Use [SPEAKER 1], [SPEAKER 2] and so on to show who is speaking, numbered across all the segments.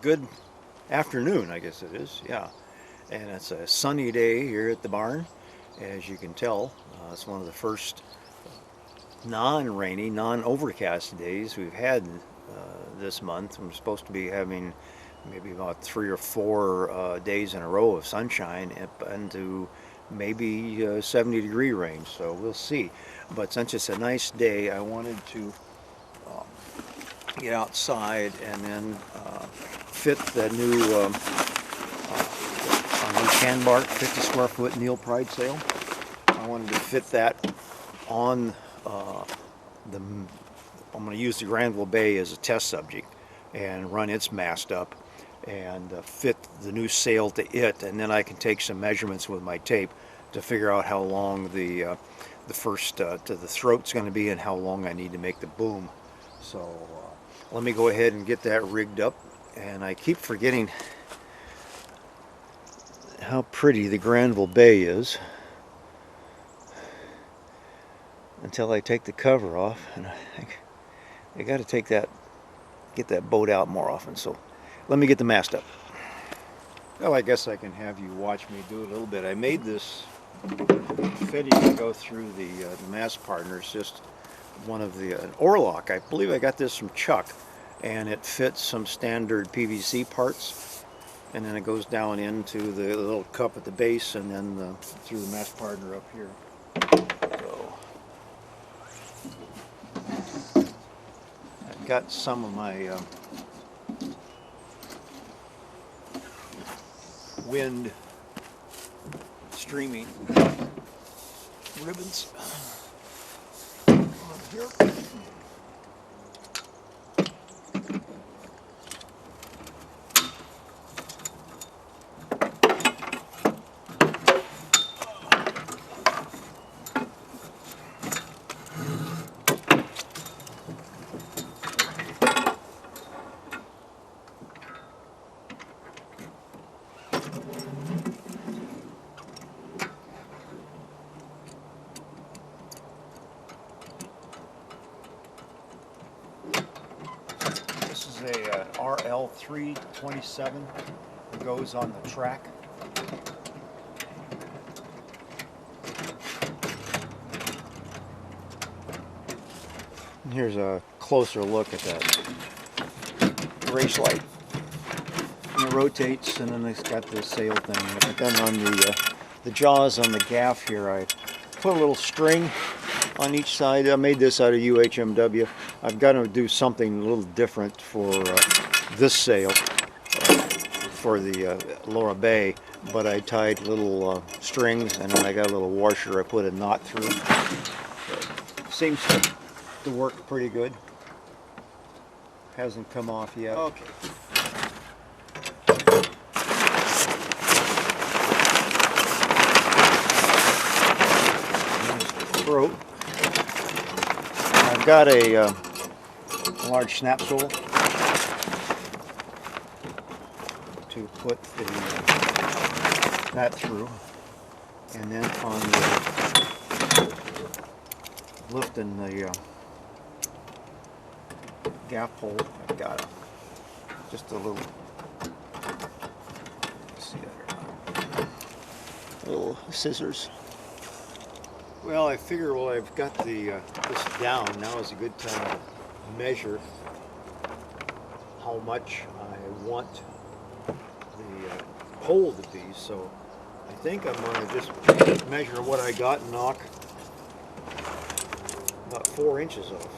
[SPEAKER 1] good afternoon, I guess it is, yeah. And it's a sunny day here at the barn, as you can tell. It's one of the first non-rainy, non-overcast days we've had this month. We're supposed to be having maybe about 3 or 4 days in a row of sunshine up into maybe 70-degree range, so we'll see. But since it's a nice day, I wanted to get outside and then fit the new our new can bark 50 square foot Neil Pryde sail. I wanted to fit that on I'm going to use the Granville Bay as a test subject and run its mast up and fit the new sail to it, and then I can take some measurements with my tape to figure out how long the first to the throat's going to be and how long I need to make the boom. So let me go ahead and get that rigged up. And I keep forgetting how pretty the Granville Bay is until I take the cover off, and I got to get that boat out more often. So let me get the mast up. Well, I guess I can have you watch me do a little bit. I made this fitting to go through the mast partners, just one of the an Orlock. I believe I got this from Chuck, and it fits some standard PVC parts, and then it goes down into the little cup at the base, and then through the mast partner up here. So I've got some of my wind streaming ribbons on here. This is a RL327. It goes on the track. And here's a closer look at that race light. And it rotates, and then it's got the sail thing. But then on the jaws on the gaff here, I put a little string on each side. I made this out of UHMW. I've got to do something a little different for this sail, for the Laura Bay, but I tied little strings, and then I got a little washer I put a knot through. So, seems to work pretty good. Hasn't come off yet. Okay. Throat. I've got a large snap sole to put that through, and then on lifting the gaff pole, I've got just a little, see that or not, little scissors. Well, I figure, well, I've got the this down. Now is a good time to measure how much I want the hole to be. So I think I'm going to just measure what I got and knock about 4 inches off.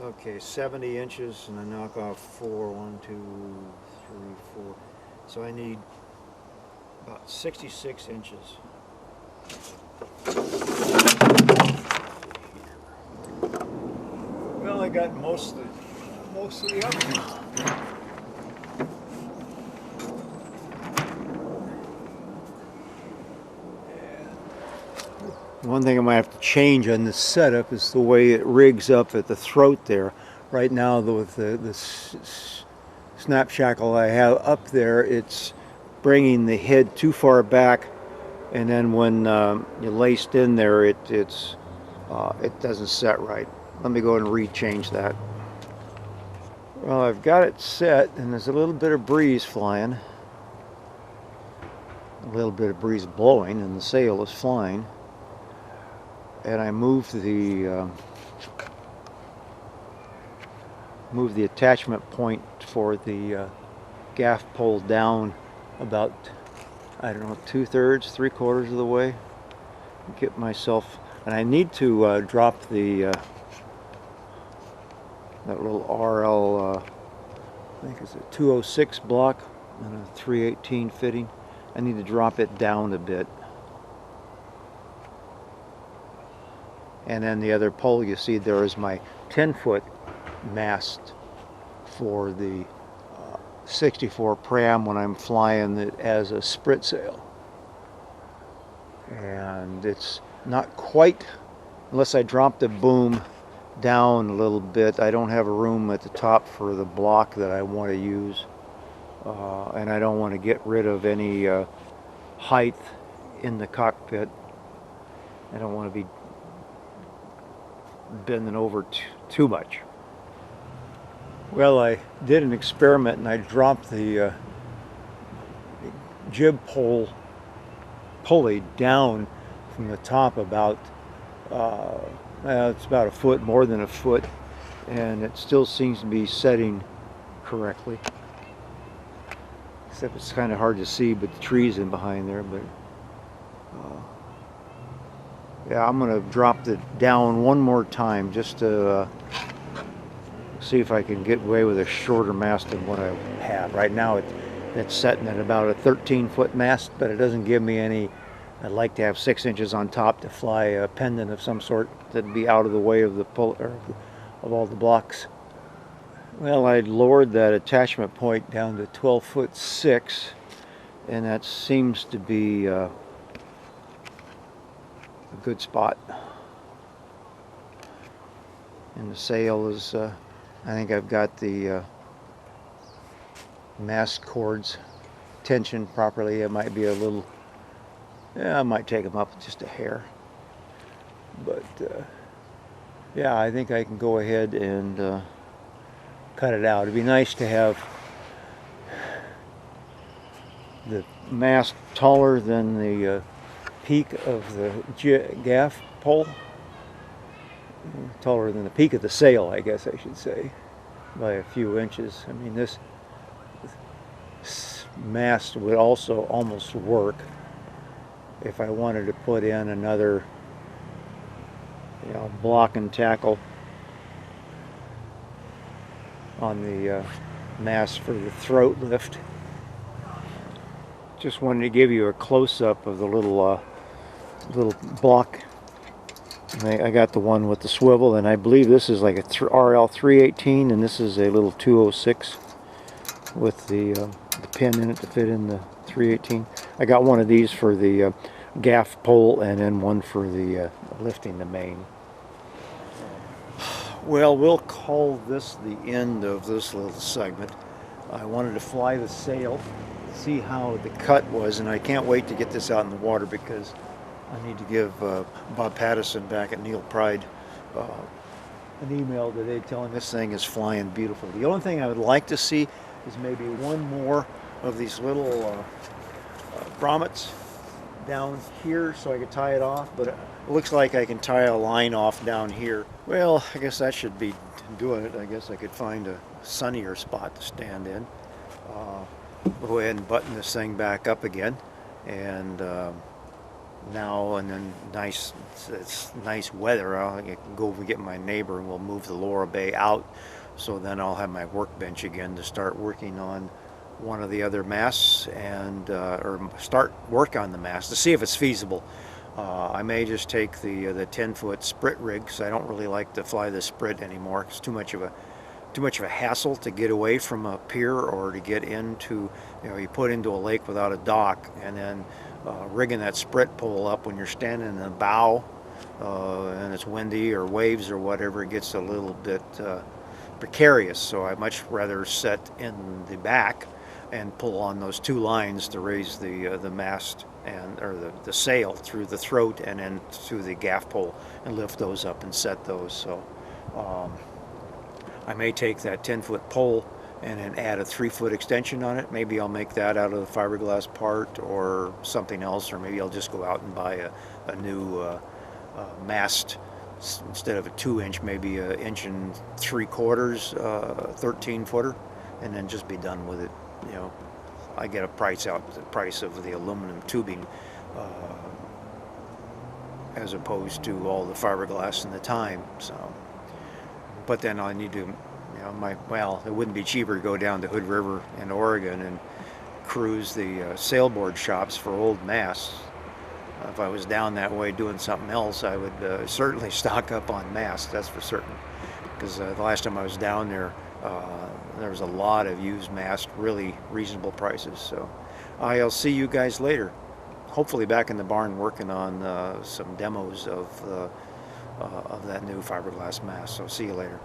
[SPEAKER 1] Okay, 70 inches, and I knock off 4. 1, 2, 3, 4. So I need about 66 inches. Well, I got most of the other. One thing I might have to change on this setup is the way it rigs up at the throat there. Right now, with the snap shackle I have up there, it's bringing the head too far back, and then when you're laced in there, it doesn't set right. Let me go ahead and re-change that. Well, I've got it set, and there's a little bit of breeze flying, a little bit of breeze blowing, and the sail is flying. And I moved the attachment point for the gaff pole down about, I don't know, 2/3, 3/4 of the way. Get myself, and I need to drop the that little RL, I think it's a 206 block and a 318 fitting. I need to drop it down a bit. And then the other pole you see there is my 10-foot mast for the 64 Pram when I'm flying it as a sprit sail. And it's not quite, unless I drop the boom down a little bit, I don't have a room at the top for the block that I want to use. And I don't want to get rid of any height in the cockpit. I don't want to be bending over too much. Well, I did an experiment and I dropped the jib pole pulley down from the top about it's about a foot, more than a foot, and it still seems to be setting correctly, except it's kind of hard to see with the trees in behind there. But yeah, I'm gonna drop it down one more time just to see if I can get away with a shorter mast than what I have right now. It's setting at about a 13-foot mast, but it doesn't give me any. I'd like to have 6 inches on top to fly a pendant of some sort that'd be out of the way of the pull, or of all the blocks. Well, I lowered that attachment point down to 12'6", and that seems to be a good spot. And the sail is, I think I've got the mast cords tensioned properly. It might be a little, yeah, I might take them up just a hair. But yeah, I think I can go ahead and cut it out. It'd be nice to have the mast taller than the peak of the gaff pole. Taller than the peak of the sail, I guess I should say, by a few inches. I mean, this mast would also almost work if I wanted to put in another, you know, block and tackle on the mast for the throat lift. Just wanted to give you a close-up of the little block. I got the one with the swivel, and I believe this is like a RL 318, and this is a little 206 with the pin in it to fit in the 318. I got one of these for the gaff pole, and then one for the lifting the main. Well, we'll call this the end of this little segment. I wanted to fly the sail, see how the cut was, and I can't wait to get this out in the water because I need to give Bob Pattison back at Neil Pryde an email today telling this thing is flying beautiful. The only thing I would like to see is maybe one more of these little grommets down here so I could tie it off, but it looks like I can tie a line off down here. Well, I guess that should be doing it. I guess I could find a sunnier spot to stand in. Go ahead and button this thing back up again, and now and then it's nice weather. I'll go and get my neighbor and we'll move the Laura Bay out, so then I'll have my workbench again to start working on one of the other masts, and or start work on the mast to see if it's feasible. I may just take the 10-foot sprit rig, because I don't really like to fly the sprit anymore. It's too much of a hassle to get away from a pier or to get into, you know, you put into a lake without a dock, and then rigging that sprit pole up when you're standing in the bow and it's windy or waves or whatever, it gets a little bit precarious. So I'd much rather set in the back and pull on those two lines to raise the mast and the sail through the throat and then through the gaff pole and lift those up and set those. So I may take that 10-foot pole and then add a 3-foot extension on it. Maybe I'll make that out of the fiberglass part or something else, or maybe I'll just go out and buy a new mast. Instead of a 2-inch, maybe an 1 3/4, 13-footer, and then just be done with it. You know, I get a price out, the price of the aluminum tubing, as opposed to all the fiberglass and the time. So, but then I need to, you know, well, it wouldn't be cheaper to go down to Hood River in Oregon and cruise the sailboard shops for old masts. If I was down that way doing something else, I would certainly stock up on masts, that's for certain. Because the last time I was down there, there was a lot of used masts, really reasonable prices. So I'll see you guys later. Hopefully back in the barn working on some demos of that new fiberglass mast. So see you later.